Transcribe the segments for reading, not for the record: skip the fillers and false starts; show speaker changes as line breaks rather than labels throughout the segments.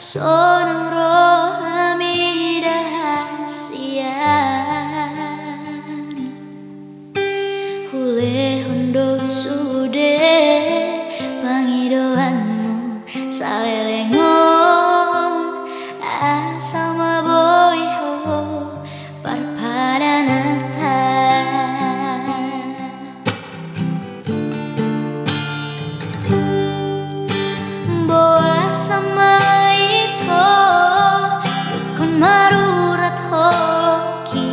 Sonang rohami dahasian Hule hundo sude pangidoanmu salelengon asal maboiho parpadanata boa sama marurat holoki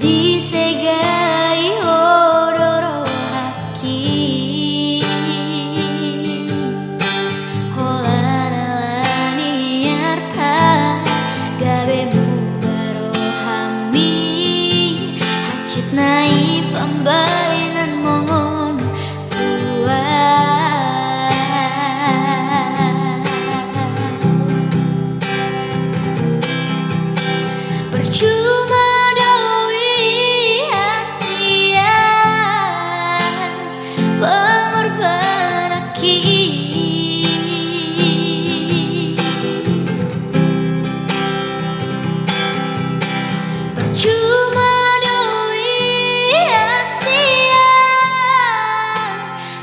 disegai odoro haki holaralani arta gabemu barohami hacit nai pambainan mon cuma doi hasian pengorban aki percuma doi hasian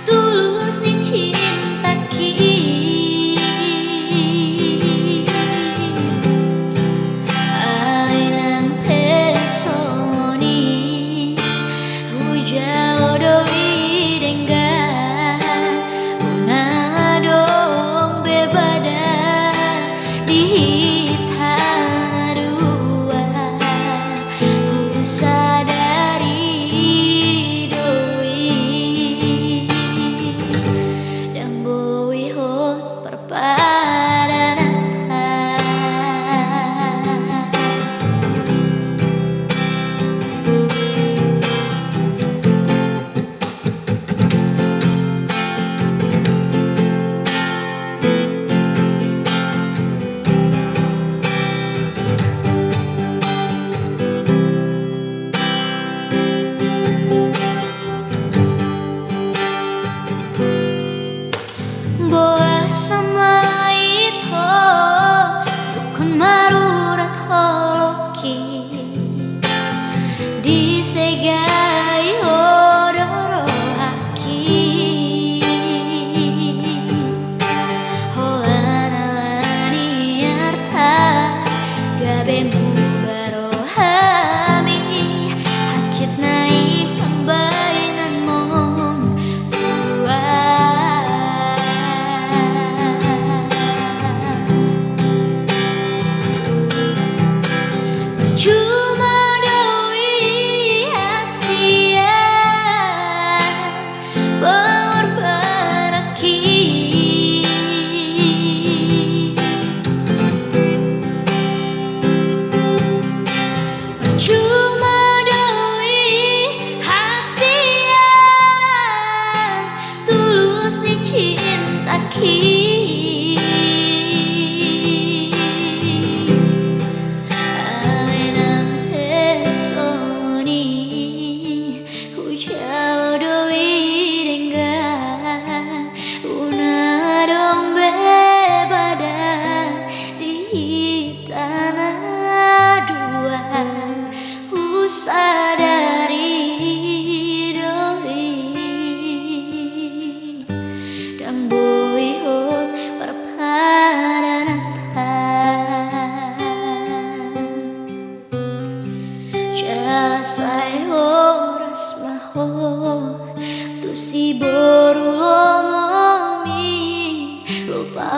tulus nih cinta ki sama itu bukan marurat holoki disegai odoro haki holanalani arta gabemu barohami hacit nai pambainan mon cuma doi hasian pengorban aki percuma doi hasian tulus nih cinta ki sadari doi dan boyhot perpadanata jalasai horas maho tu si boru lomomi lupa